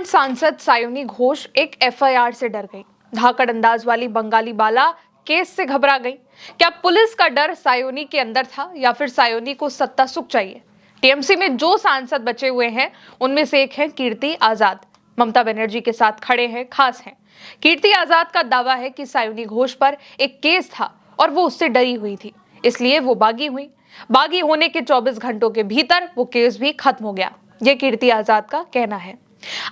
सांसद सायोनी घोष एक एफआईआर से डर गई। धाकड़ अंदाज वाली बंगाली बाला केस से घबरा गई। क्या पुलिस का डर सायोनी के अंदर था या फिर सायोनी को सत्ता सुख चाहिए? टीएमसी में जो सांसद बचे हुए हैं उनमें से एक है कीर्ति आजाद। ममता बनर्जी के साथ खड़े हैं, खास हैं। कीर्ति आजाद का दावा है कि सायोनी घोष पर एक केस था और वो उससे डरी हुई थी, इसलिए वो बागी हुई। बागी होने के 24 घंटों के भीतर वो केस भी खत्म हो गया, ये कीर्ति आजाद का कहना है।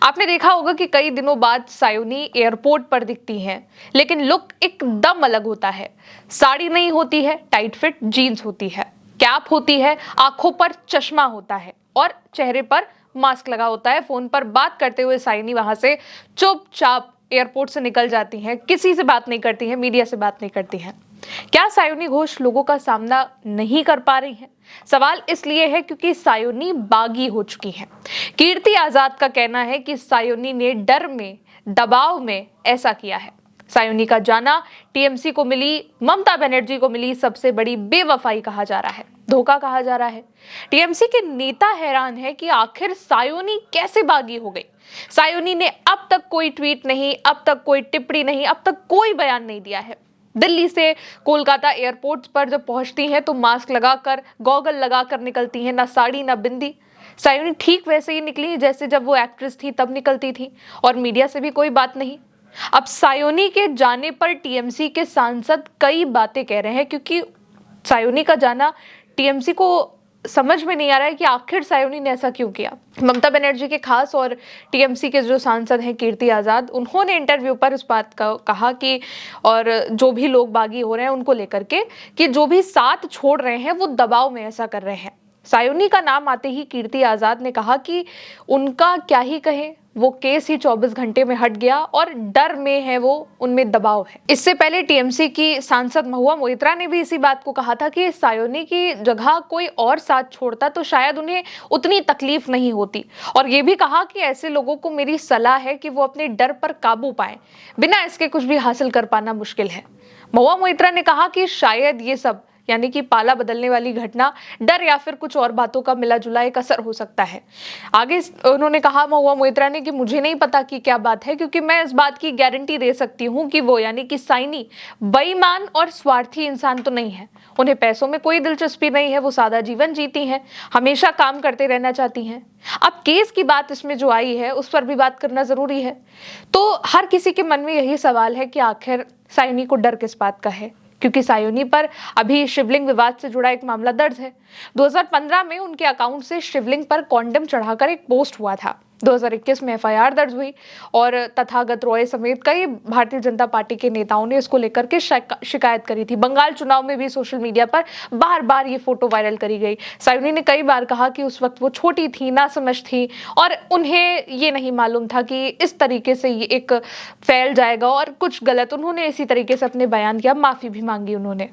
आपने देखा होगा कि कई दिनों बाद सायोनी एयरपोर्ट पर दिखती हैं, लेकिन लुक एकदम अलग होता है। साड़ी नहीं होती है, टाइट फिट जीन्स होती है, कैप होती है, आंखों पर चश्मा होता है और चेहरे पर मास्क लगा होता है। फोन पर बात करते हुए सायोनी वहां से चुपचाप एयरपोर्ट से निकल जाती हैं, किसी से बात नहीं करती हैं, मीडिया से बात नहीं करती हैं। क्या सायोनी घोष लोगों का सामना नहीं कर पा रही हैं? सवाल इसलिए है क्योंकि सायोनी बागी हो चुकी हैं। कीर्ति आजाद का कहना है कि सायोनी ने डर में, दबाव में ऐसा किया है। सायोनी का जाना टीएमसी को मिली, ममता बनर्जी को मिली सबसे बड़ी बेवफाई कहा जा रहा है, धोखा कहा जा रहा है। टीएमसी के नेता हैरान है कि आखिर सायोनी कैसे बागी हो गई। सायोनी ने अब तक कोई ट्वीट नहीं, अब तक कोई टिप्पणी नहीं, अब तक कोई बयान नहीं दिया है। दिल्ली से कोलकाता एयरपोर्ट पर जब पहुंचती हैं तो मास्क लगाकर, गॉगल लगाकर निकलती हैं, ना साड़ी ना बिंदी। सायोनी ठीक वैसे ही निकली जैसे जब वो एक्ट्रेस थी तब निकलती थी, और मीडिया से भी कोई बात नहीं। अब सायोनी के जाने पर टीएमसी के सांसद कई बातें कह रहे हैं, क्योंकि सायोनी का जाना टीएमसी को समझ में नहीं आ रहा है कि आखिर सायोनी ने ऐसा क्यों किया। ममता बनर्जी के खास और टीएमसी के जो सांसद हैं कीर्ति आजाद, उन्होंने इंटरव्यू पर इस बात का कहा कि, और जो भी लोग बागी हो रहे हैं उनको लेकर के, कि जो भी साथ छोड़ रहे हैं वो दबाव में ऐसा कर रहे हैं। सायोनी का नाम आते ही कीर्ति आजाद ने कहा कि उनका क्या ही कहें, वो केस ही 24 घंटे में हट गया और डर में है वो, उनमें दबाव है। इससे पहले टीएमसी की सांसद महुआ मोइत्रा ने भी इसी बात को कहा था कि सायोनी की जगह कोई और साथ छोड़ता तो शायद उन्हें उतनी तकलीफ नहीं होती, और ये भी कहा कि ऐसे लोगों को मेरी सलाह है कि वो अपने डर पर काबू पाएं, बिना इसके कुछ भी हासिल कर पाना मुश्किल है। महुआ मोइत्रा ने कहा कि शायद ये सब, यानी कि पाला बदलने वाली घटना, डर या फिर कुछ और बातों का मिला जुला एक असर हो सकता है। आगे उन्होंने कहा, महुआ मोइत्रा ने, कि मुझे नहीं पता कि क्या बात है, क्योंकि मैं इस बात की गारंटी दे सकती हूँ कि वो, यानी कि साइनी, बेईमान और स्वार्थी इंसान तो नहीं है। उन्हें पैसों में कोई दिलचस्पी नहीं है, वो सादा जीवन जीती हैं, हमेशा काम करते रहना चाहती हैं। अब केस की बात इसमें जो आई है उस पर भी बात करना जरूरी है। तो हर किसी के मन में यही सवाल है कि आखिर सायोनी को डर किस बात का है, क्योंकि सायोनी पर अभी शिवलिंग विवाद से जुड़ा एक मामला दर्ज है। 2015 में उनके अकाउंट से शिवलिंग पर कॉन्डम चढ़ाकर एक पोस्ट हुआ था। 2021 में एफआईआर दर्ज हुई और तथागत रॉय समेत कई भारतीय जनता पार्टी के नेताओं ने इसको लेकर के शिकायत करी थी। बंगाल चुनाव में भी सोशल मीडिया पर बार बार ये फोटो वायरल करी गई। सायोनी ने कई बार कहा कि उस वक्त वो छोटी थी, नासमझ थी, और उन्हें ये नहीं मालूम था कि इस तरीके से ये एक फैल जाएगा और कुछ गलत। उन्होंने इसी तरीके से अपने बयान किया, माफी भी मांगी उन्होंने।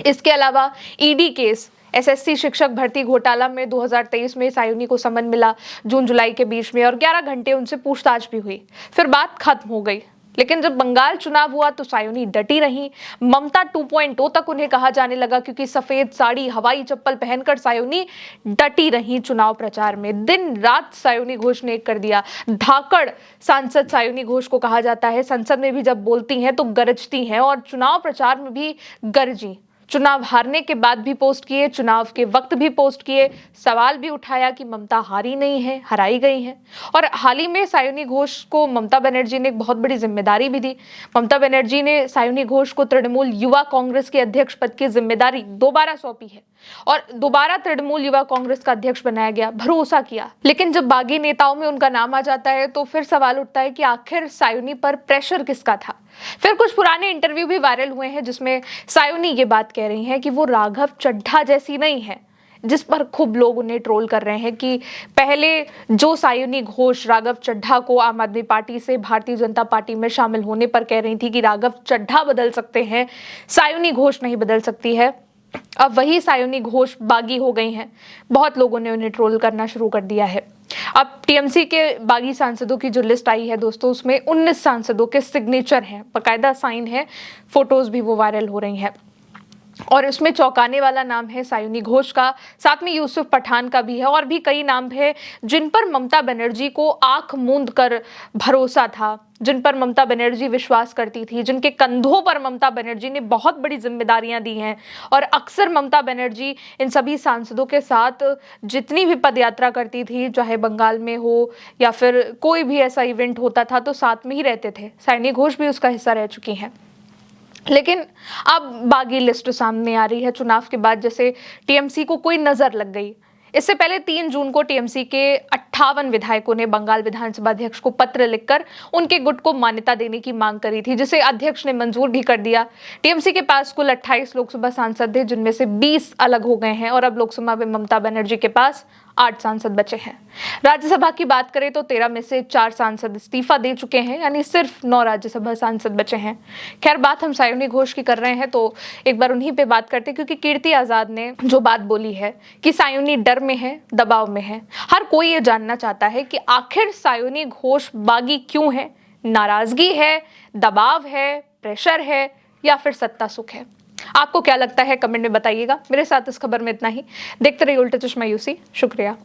इसके अलावा ईडी केस, एसएससी शिक्षक भर्ती घोटाला में 2023 में सायोनी को समन मिला जून जुलाई के बीच में, और 11 घंटे उनसे पूछताछ भी हुई, फिर बात खत्म हो गई। लेकिन जब बंगाल चुनाव हुआ तो सायोनी डटी रही। ममता 2.0 तक उन्हें कहा जाने लगा, क्योंकि सफेद साड़ी, हवाई चप्पल पहनकर सायोनी डटी रही चुनाव प्रचार में। दिन रात सायोनी घोष ने एक कर दिया। धाकड़ सांसद सायोनी घोष को कहा जाता है। संसद में भी जब बोलती हैं तो गरजती हैं, और चुनाव प्रचार में भी गरजी। चुनाव हारने के बाद भी पोस्ट किए, चुनाव के वक्त भी पोस्ट किए, सवाल भी उठाया कि ममता हारी नहीं है, हराई गई है। और हाल ही में सायोनी घोष को ममता बनर्जी ने एक बहुत बड़ी जिम्मेदारी भी दी। ममता बनर्जी ने सायोनी घोष को तृणमूल युवा कांग्रेस के अध्यक्ष पद की जिम्मेदारी दोबारा सौंपी है और दोबारा तृणमूल युवा कांग्रेस का अध्यक्ष बनाया गया, भरोसा किया। लेकिन जब बागी नेताओं में उनका नाम आ जाता है तो फिर सवाल उठता है कि आखिर सायोनी पर प्रेशर किसका था। फिर कुछ पुराने इंटरव्यू भी वायरल हुए हैं जिसमें सायोनी ये बात कह रही हैं कि वो राघव चड्ढा जैसी नहीं है, जिस पर खूब लोग उन्हें ट्रोल कर रहे हैं कि पहले जो सायोनी घोष राघव चड्ढा को आम आदमी पार्टी से भारतीय जनता पार्टी में शामिल होने पर कह रही थी कि राघव चड्ढा बदल सकते हैं, सायोनी घोष नहीं बदल सकती है, अब वही सायोनी घोष बागी हो गई हैं। बहुत लोगों ने उन्हें ट्रोल करना शुरू कर दिया है। अब टीएमसी के बागी सांसदों की जो लिस्ट आई है दोस्तों, उसमें 19 सांसदों के सिग्नेचर हैं, बाकायदा साइन है, फोटोज भी वो वायरल हो रही हैं। और इसमें चौंकाने वाला नाम है सायोनी घोष का, साथ में यूसुफ पठान का भी है और भी कई नाम है जिन पर ममता बनर्जी को आंख मूंद कर भरोसा था, जिन पर ममता बनर्जी विश्वास करती थी, जिनके कंधों पर ममता बनर्जी ने बहुत बड़ी जिम्मेदारियां दी हैं। और अक्सर ममता बनर्जी इन सभी सांसदों के साथ जितनी भी पदयात्रा करती थी, चाहे बंगाल में हो या फिर कोई भी ऐसा इवेंट होता था, तो साथ में ही रहते थे। सायोनी घोष भी उसका हिस्सा रह चुकी हैं। लेकिन अब बागी लिस्ट सामने आ रही है चुनाव के बाद, जैसे टीएमसी को कोई नजर लग गई। इससे पहले 3 जून को टीएमसी के 58 विधायकों ने बंगाल विधानसभा अध्यक्ष को पत्र लिखकर उनके गुट को मान्यता देने की मांग करी थी, जिसे अध्यक्ष ने मंजूर भी कर दिया। टीएमसी के पास कुल 28 लोकसभा सांसद थे, जिनमें से 20 अलग हो गए हैं और अब लोकसभा में ममता बनर्जी के पास 8 सांसद बचे हैं। राज्यसभा की बात करें तो 13 में से 4 सांसद इस्तीफा दे चुके हैं, यानी सिर्फ 9 राज्यसभा सांसद बचे हैं। खैर, बात हम सायोनी घोष की कर रहे हैं तो एक बार उन्हीं पे बात करते हैं, क्योंकि कीर्ति आजाद ने जो बात बोली है कि सायोनी डर में है, दबाव में है। हर कोई ये जानना चाहता है कि आखिर सायोनी घोष बागी क्यों है? नाराजगी है, दबाव है, प्रेशर है या फिर सत्ता सुख है? आपको क्या लगता है? कमेंट में बताइएगा। मेरे साथ इस खबर में इतना ही। देखते रहिए उल्टा चश्मा यूसी। शुक्रिया।